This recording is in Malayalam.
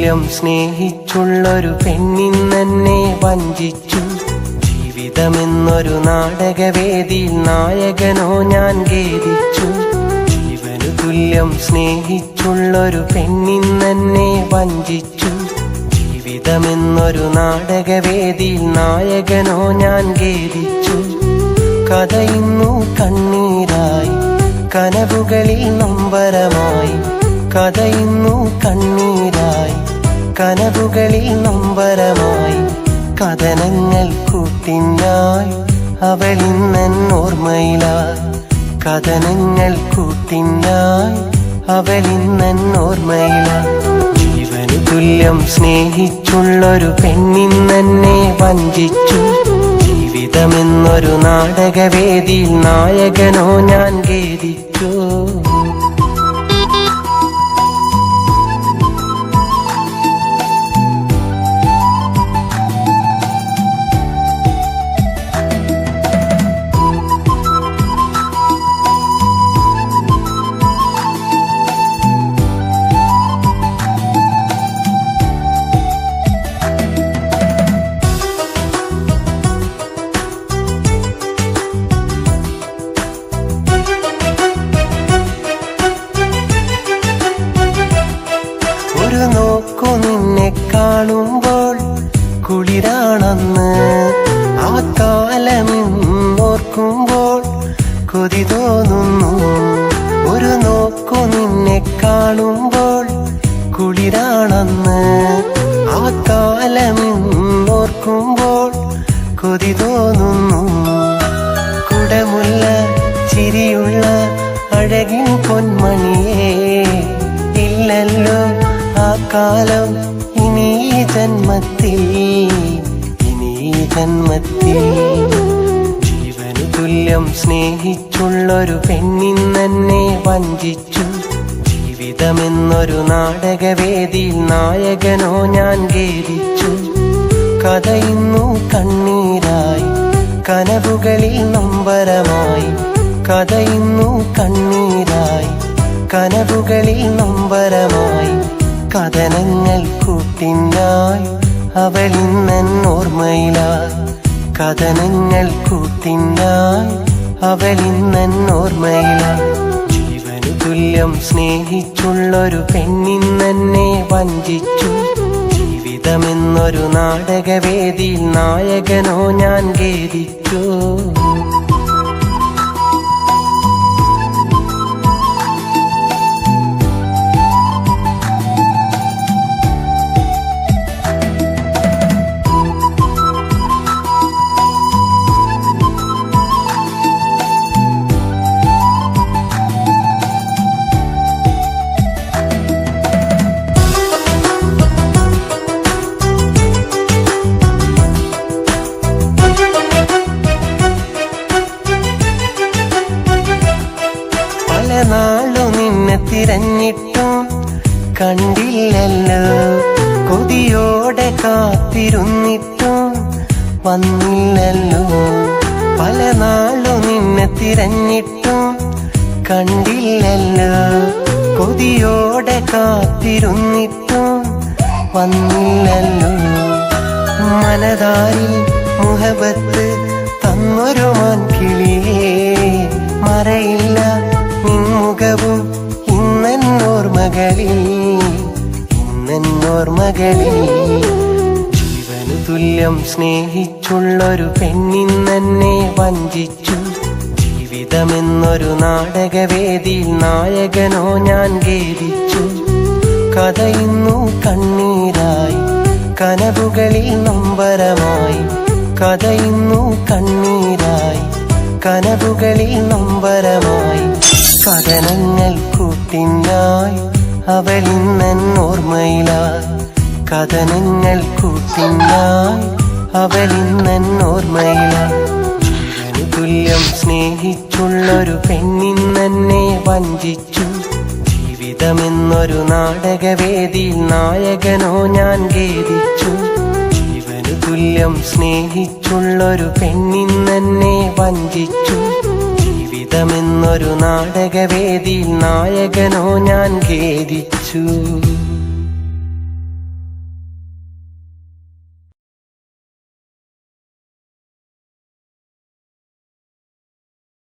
തുല്യം സ്നേഹിച്ചുള്ളൊരു പെണ്ണിന്നെന്നെ വഞ്ചിച്ചു. ജീവിതമെന്നൊരു നാടകവേദിയിൽ നായകനോ ഞാൻ ഖേദിച്ചു. ജീവനു തുല്യം സ്നേഹിച്ചുള്ളൊരു പെണ്ണിന്നെന്നെ വഞ്ചിച്ചു. ജീവിതമെന്നൊരു നാടകവേദിയിൽ നായകനോ ഞാൻ ഖേദിച്ചു. കഥയിന്നു കണ്ണീരായി, കനവുകളിൽ നൊമ്പരമായി. കഥയിന്നു കണ്ണീരായി, കനവുകളിൽ നൊമ്പരമായി. കഥനങ്ങൾ കൂട്ടിനായി അവളിന്നോർമ്മയിലായി. കഥനങ്ങൾ കൂട്ടിനായി അവളിന്നോർമ്മയിലായി. ജീവനു തുല്യം സ്നേഹിച്ചുള്ളൊരു പെണ്ണിന്നെന്നെ വഞ്ചിച്ചു. ജീവിതമെന്നൊരു നാടകവേദിയിൽ നായകനോ ഞാൻ ഖേദിച്ചു. ഒരു നോക്കു നിന്നെ കാണുമ്പോൾ കുളിരാണെന്ന്, ആ കാലമെന്നോർക്കുമ്പോൾ കൊതി തോന്നുന്നു. ഒരു നോക്കു നിന്നെ കാണുമ്പോൾ കുളിരാണെന്ന്, ആ കാലമെന്നോർക്കുമ്പോൾ കൊതി തോന്നുന്നു. കുടമുള്ള ചിരിയുള്ള അഴകിൻ പൊന്മണിയേ, ഇല്ലല്ലോ ആ കാലം ഇനി ജന്മത്തിൽ, ഇനി ജന്മത്തിൽ. ജീവനു തുല്യം സ്നേഹിച്ചുള്ളൊരു പെണ്ണിന്നെന്നെ വഞ്ചിച്ചു. ജീവിതമെന്നൊരു നാടകവേദിയിൽ നായകനോ ഞാൻ ഖേദിച്ചു. കഥയിന്നു കണ്ണീരായി, കനവുകളിൽ നൊമ്പരമായി. കഥയിന്നു കണ്ണീരായി, കനവുകളിൽ നൊമ്പരമായി. കഥനങ്ങൾ കൂട്ടിനായി അവളിന്നോർമ്മയിലായി. കഥനങ്ങൾ കൂട്ടിനായി അവളിന്നോർമ്മയിലായി. ജീവനു തുല്യം സ്നേഹിച്ചുള്ളൊരു പെണ്ണിന്നെന്നെ വഞ്ചിച്ചു. ജീവിതമെന്നൊരു നാടകവേദിയിൽ നായകനോ ഞാൻ ഖേദിച്ചു. നാളു നിന്നെ തിരഞ്ഞിട്ടും കണ്ടില്ലല്ലോ. കൊതിയോടെ കാത്തിരുന്നിട്ടും വന്നില്ലല്ലോ. പല നാളു നിന്നെ തിരഞ്ഞിട്ടും കണ്ടില്ലല്ലോ. കൊതിയോടെ കാത്തിരുന്നിട്ടും വന്നില്ലല്ലോ. മനതാരിൽ മുഹബത്ത് തന്നൊരു മാൻകിളിയേ, മറയില്ല നിൻമുഖവും ഇന്നോർമകളിൽ, ഇന്നോർമകളിൽ. ജീവനു തുല്യം സ്നേഹിച്ചുള്ളൊരു പെണ്ണിന്നെന്നെ വഞ്ചിച്ചു. ജീവിതമെന്നൊരു നാടകവേദിയിൽ നായകനോ ഞാൻ ഖേദിച്ചു. കഥയിന്നു കണ്ണീരായി, കനവുകളിൽ നൊമ്പരമായി. കഥയിന്നു കണ്ണീരായി, കനവുകളിൽ നൊമ്പരമായി. കഥനങ്ങൾ കൂട്ടിനായി അവളിന്നോർമ്മയിലായി. കഥനങ്ങൾ കൂട്ടിനായി അവളിന്നോർമ്മയിലായി. ജീവനു തുല്യം സ്നേഹിച്ചുള്ളൊരു പെണ്ണിന്നെന്നെ വഞ്ചിച്ചു. ജീവിതമെന്നൊരു നാടകവേദിയിൽ നായകനോ ഞാൻ ഖേദിച്ചു. ജീവനു തുല്യം സ്നേഹിച്ചുള്ളൊരു പെണ്ണിന്നെന്നെ വഞ്ചിച്ചു. ജീവിതമെന്നൊരു നാടകവേദിയിൽ നായകനോ ഞാൻ ഖേദിച്ചു.